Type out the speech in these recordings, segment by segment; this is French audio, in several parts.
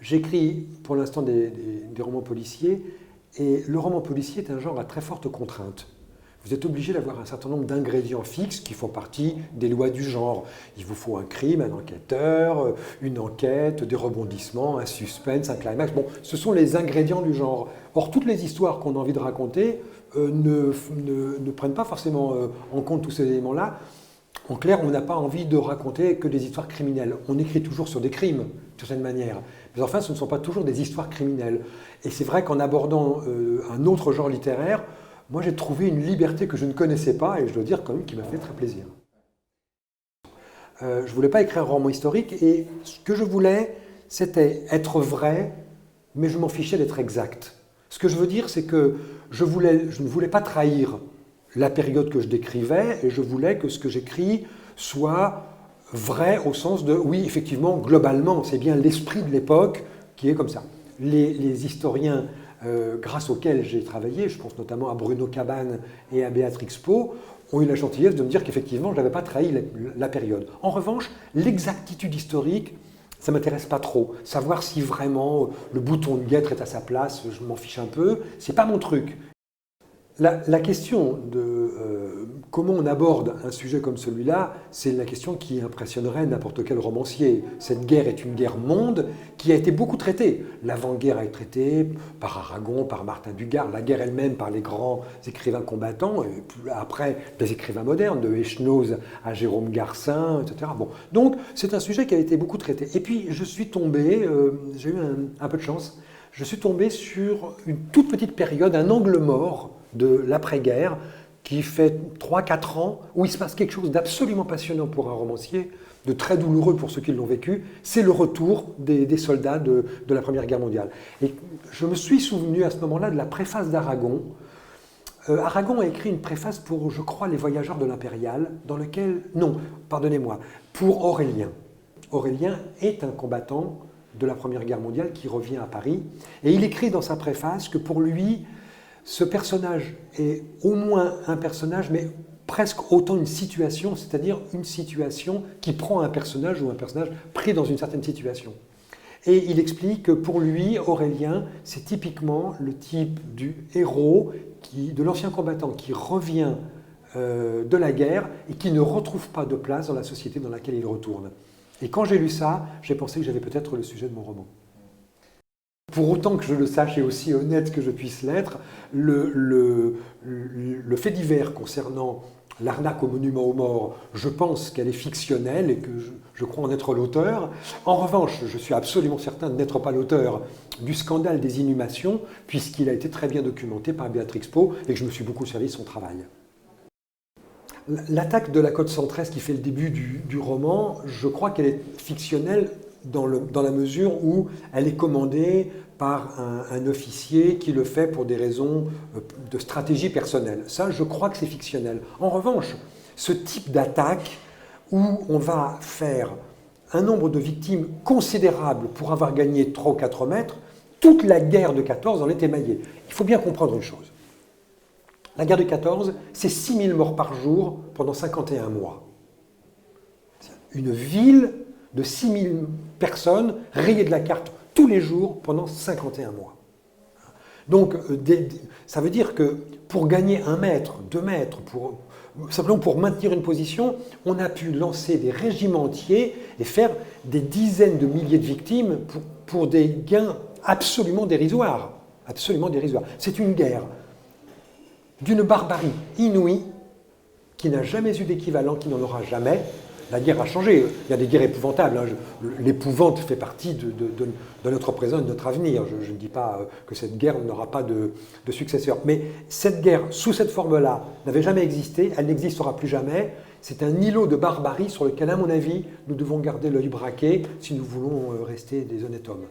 J'écris pour l'instant des romans policiers, et le roman policier est un genre à très forte contrainte. Vous êtes obligé d'avoir un certain nombre d'ingrédients fixes qui font partie des lois du genre. Il vous faut un crime, un enquêteur, une enquête, des rebondissements, un suspense, un climax. Bon, ce sont les ingrédients du genre. Or, toutes les histoires qu'on a envie de raconter ne prennent pas forcément en compte tous ces éléments-là. En clair, on n'a pas envie de raconter que des histoires criminelles. On écrit toujours sur des crimes, d'une certaine manière. Mais enfin, ce ne sont pas toujours des histoires criminelles. Et c'est vrai qu'en abordant un autre genre littéraire, moi j'ai trouvé une liberté que je ne connaissais pas, et je dois dire quand même qui m'a fait très plaisir. Je ne voulais pas écrire un roman historique, et ce que je voulais, c'était être vrai, mais je m'en fichais d'être exact. Ce que je veux dire, c'est que je ne voulais pas trahir la période que je décrivais, et je voulais que ce que j'écris soit vrai au sens de, oui, effectivement, globalement, c'est bien l'esprit de l'époque qui est comme ça. Les historiens grâce auxquels j'ai travaillé, je pense notamment à Bruno Cabane et à Béatrix Pau, ont eu la gentillesse de me dire qu'effectivement, je n'avais pas trahi la période. En revanche, l'exactitude historique, ça ne m'intéresse pas trop. Savoir si vraiment le bouton de guêtre est à sa place, je m'en fiche un peu, c'est pas mon truc. La question de comment on aborde un sujet comme celui-là, c'est la question qui impressionnerait n'importe quel romancier. Cette guerre est une guerre monde qui a été beaucoup traitée. L'avant-guerre a été traitée par Aragon, par Martin Dugard, la guerre elle-même par les grands écrivains combattants, et après des écrivains modernes, de Echenoz à Jérôme Garcin, etc. Bon. Donc c'est un sujet qui a été beaucoup traité. Et puis je suis tombé, j'ai eu un peu de chance, je suis tombé sur une toute petite période, un angle mort de l'après-guerre, qui fait 3-4 ans, où il se passe quelque chose d'absolument passionnant pour un romancier, de très douloureux pour ceux qui l'ont vécu, c'est le retour des soldats de la Première Guerre mondiale. Et je me suis souvenu à ce moment-là de la préface d'Aragon. Aragon a écrit une préface pour, je crois, Les Voyageurs de l'Impériale, dans lequel, non, pardonnez-moi, pour Aurélien. Aurélien est un combattant de la Première Guerre mondiale qui revient à Paris, et il écrit dans sa préface que pour lui, ce personnage est au moins un personnage, mais presque autant une situation, c'est-à-dire une situation qui prend un personnage ou un personnage pris dans une certaine situation. Et il explique que pour lui, Aurélien, c'est typiquement le type du héros, de l'ancien combattant qui revient de la guerre et qui ne retrouve pas de place dans la société dans laquelle il retourne. Et quand j'ai lu ça, j'ai pensé que j'avais peut-être le sujet de mon roman. Pour autant que je le sache et aussi honnête que je puisse l'être, le fait divers concernant l'arnaque au monument aux morts, je pense qu'elle est fictionnelle et que je crois en être l'auteur. En revanche, je suis absolument certain de n'être pas l'auteur du scandale des inhumations, puisqu'il a été très bien documenté par Béatrix Pau et que je me suis beaucoup servi de son travail. L'attaque de la côte 113 qui fait le début du roman, je crois qu'elle est fictionnelle dans la mesure où elle est commandée par un officier qui le fait pour des raisons de stratégie personnelle. Ça, je crois que c'est fictionnel. En revanche, ce type d'attaque où on va faire un nombre de victimes considérable pour avoir gagné 3 ou 4 mètres, toute la guerre de 14 en est émaillée. Il faut bien comprendre une chose. La guerre de 14, c'est 6000 morts par jour pendant 51 mois. Une ville de 6000 personnes rayées de la carte tous les jours pendant 51 mois. Donc, ça veut dire que pour gagner 1 mètre, 2 mètres, simplement pour maintenir une position, on a pu lancer des régiments entiers et faire des dizaines de milliers de victimes pour des gains absolument dérisoires. Absolument dérisoires. C'est une guerre d'une barbarie inouïe qui n'a jamais eu d'équivalent, qui n'en aura jamais. La guerre a changé. Il y a des guerres épouvantables. L'épouvante fait partie de notre présent et de notre avenir. Je ne dis pas que cette guerre n'aura pas de successeur. Mais cette guerre, sous cette forme-là, n'avait jamais existé. Elle n'existera plus jamais. C'est un îlot de barbarie sur lequel, à mon avis, nous devons garder l'œil braqué si nous voulons rester des honnêtes hommes.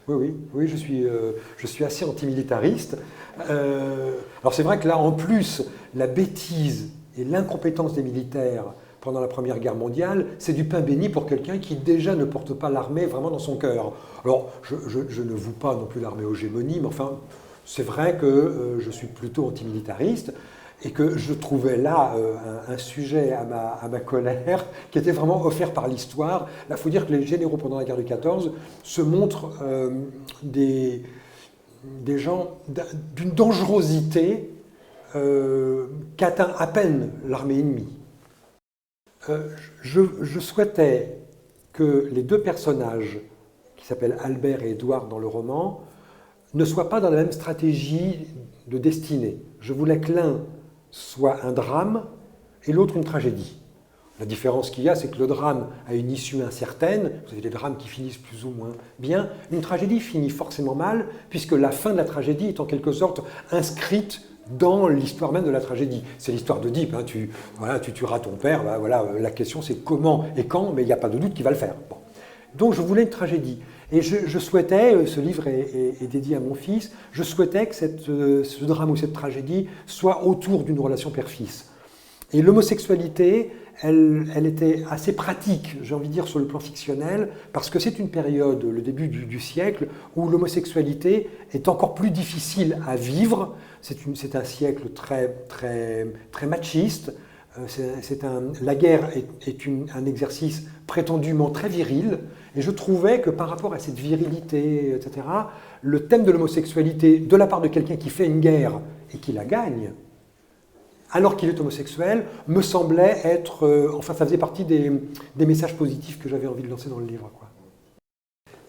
Oui, je suis assez antimilitariste. Alors c'est vrai que là, en plus, la bêtise et l'incompétence des militaires pendant la Première Guerre mondiale, c'est du pain béni pour quelqu'un qui déjà ne porte pas l'armée vraiment dans son cœur. Alors, je ne voue pas non plus l'armée aux gémonies, mais enfin, c'est vrai que je suis plutôt antimilitariste. et que je trouvais là un sujet à ma colère qui était vraiment offert par l'histoire. Là, il faut dire que les généraux pendant la guerre de 14 se montrent des gens d'une dangerosité qu'atteint à peine l'armée ennemie. Je souhaitais que les deux personnages, qui s'appellent Albert et Édouard dans le roman, ne soient pas dans la même stratégie de destinée. Je voulais que l'un soit un drame et l'autre une tragédie. La différence qu'il y a, c'est que le drame a une issue incertaine. Vous avez des drames qui finissent plus ou moins bien. Une tragédie finit forcément mal, puisque la fin de la tragédie est en quelque sorte inscrite dans l'histoire même de la tragédie. C'est l'histoire d'Oedipe. Hein. Tu tueras ton père. Ben voilà, la question, c'est comment et quand, mais il n'y a pas de doute qu'il va le faire. Bon. Donc je voulais une tragédie. Et je souhaitais, ce livre est dédié à mon fils, je souhaitais que ce drame ou cette tragédie soit autour d'une relation père-fils. Et l'homosexualité, elle était assez pratique, j'ai envie de dire, sur le plan fictionnel, parce que c'est une période, le début du siècle, où l'homosexualité est encore plus difficile à vivre. C'est un siècle très machiste. La guerre est un exercice prétendument très viril, et je trouvais que par rapport à cette virilité, etc., le thème de l'homosexualité, de la part de quelqu'un qui fait une guerre et qui la gagne, alors qu'il est homosexuel, me semblait être... enfin, ça faisait partie des messages positifs que j'avais envie de lancer dans le livre, quoi.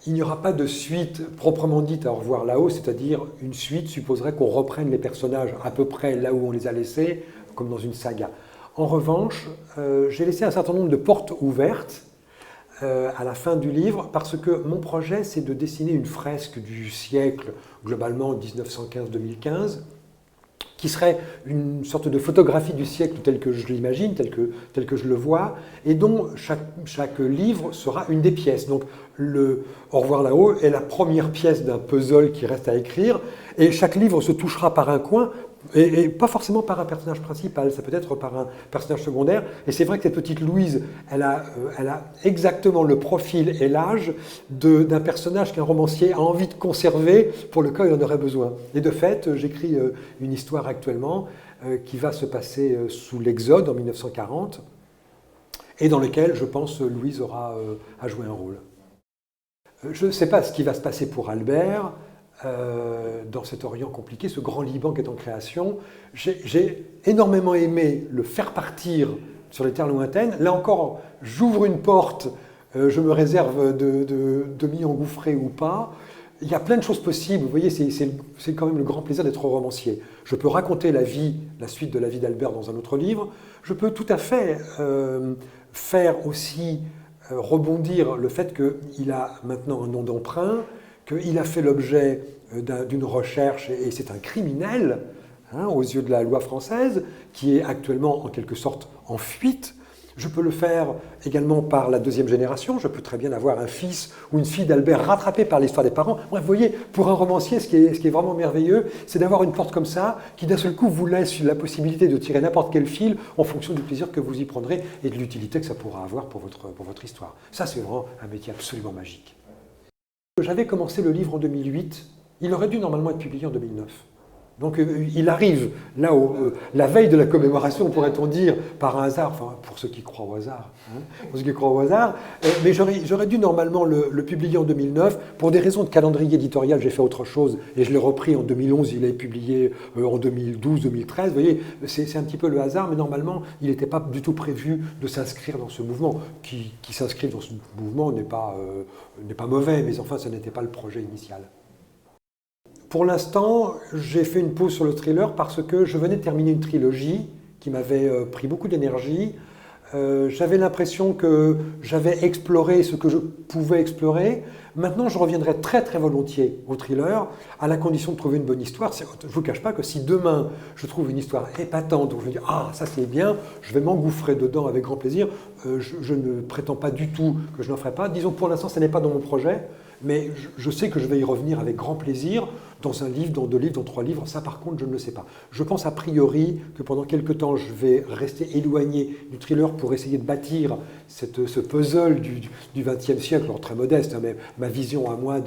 Il n'y aura pas de suite proprement dite à Au revoir là-haut, c'est-à-dire une suite supposerait qu'on reprenne les personnages à peu près là où on les a laissés, comme dans une saga. En revanche, j'ai laissé un certain nombre de portes ouvertes à la fin du livre, parce que mon projet, c'est de dessiner une fresque du siècle, globalement 1915-2015, qui serait une sorte de photographie du siècle tel que je l'imagine, tel que je le vois, et dont chaque livre sera une des pièces. Donc, le Au revoir là-haut est la première pièce d'un puzzle qui reste à écrire, et chaque livre se touchera par un coin, et pas forcément par un personnage principal, ça peut être par un personnage secondaire. Et c'est vrai que cette petite Louise, elle a exactement le profil et l'âge d'un personnage qu'un romancier a envie de conserver pour le cas où il en aurait besoin. Et de fait, j'écris une histoire actuellement qui va se passer sous l'Exode en 1940, et dans lequel, je pense, Louise aura à jouer un rôle. Je ne sais pas ce qui va se passer pour Albert, dans cet Orient compliqué, ce grand Liban qui est en création. J'ai énormément aimé le faire partir sur les terres lointaines. Là encore, j'ouvre une porte, je me réserve de m'y engouffrer ou pas. Il y a plein de choses possibles. Vous voyez, c'est quand même le grand plaisir d'être romancier. Je peux raconter la suite de la vie d'Albert dans un autre livre. Je peux tout à fait faire aussi rebondir le fait qu'il a maintenant un nom d'emprunt, qu'il a fait l'objet d'une recherche, et c'est un criminel, hein, aux yeux de la loi française, qui est actuellement en quelque sorte en fuite. Je peux le faire également par la deuxième génération. Je peux très bien avoir un fils ou une fille d'Albert rattrapé par l'histoire des parents. Bref, vous voyez, pour un romancier, ce qui est vraiment merveilleux, c'est d'avoir une porte comme ça, qui d'un seul coup vous laisse la possibilité de tirer n'importe quel fil en fonction du plaisir que vous y prendrez et de l'utilité que ça pourra avoir pour votre histoire. Ça, c'est vraiment un métier absolument magique. J'avais commencé le livre en 2008, il aurait dû normalement être publié en 2009. Donc il arrive, là, la veille de la commémoration, pourrait-on dire, par un hasard, enfin pour ceux qui croient au hasard, hein, pour ceux qui croient au hasard, mais j'aurais dû normalement le publier en 2009. Pour des raisons de calendrier éditorial, j'ai fait autre chose, et je l'ai repris en 2011, il est publié en 2012-2013, vous voyez, c'est un petit peu le hasard, mais normalement, il n'était pas du tout prévu de s'inscrire dans ce mouvement. Qui s'inscrive dans ce mouvement n'est pas mauvais, mais enfin, ce n'était pas le projet initial. Pour l'instant, j'ai fait une pause sur le thriller parce que je venais de terminer une trilogie qui m'avait pris beaucoup d'énergie. J'avais l'impression que j'avais exploré ce que je pouvais explorer. Maintenant, je reviendrai très très volontiers au thriller, à la condition de trouver une bonne histoire. Je ne vous cache pas que si demain je trouve une histoire épatante, où je me dis « Ah, ça c'est bien », je vais m'engouffrer dedans avec grand plaisir. Je ne prétends pas du tout que je n'en ferai pas. Disons que pour l'instant, ce n'est pas dans mon projet, mais je sais que je vais y revenir avec grand plaisir. dans un livre, dans 2 livres, dans 3 livres, ça par contre je ne le sais pas. Je pense a priori que pendant quelque temps je vais rester éloigné du thriller pour essayer de bâtir ce puzzle du XXe siècle, alors très modeste, hein, mais ma vision à moi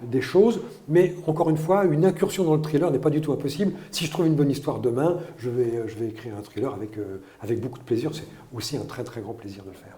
des choses. Mais encore une fois, une incursion dans le thriller n'est pas du tout impossible. Si je trouve une bonne histoire demain, je vais écrire un thriller avec beaucoup de plaisir. C'est aussi un très très grand plaisir de le faire.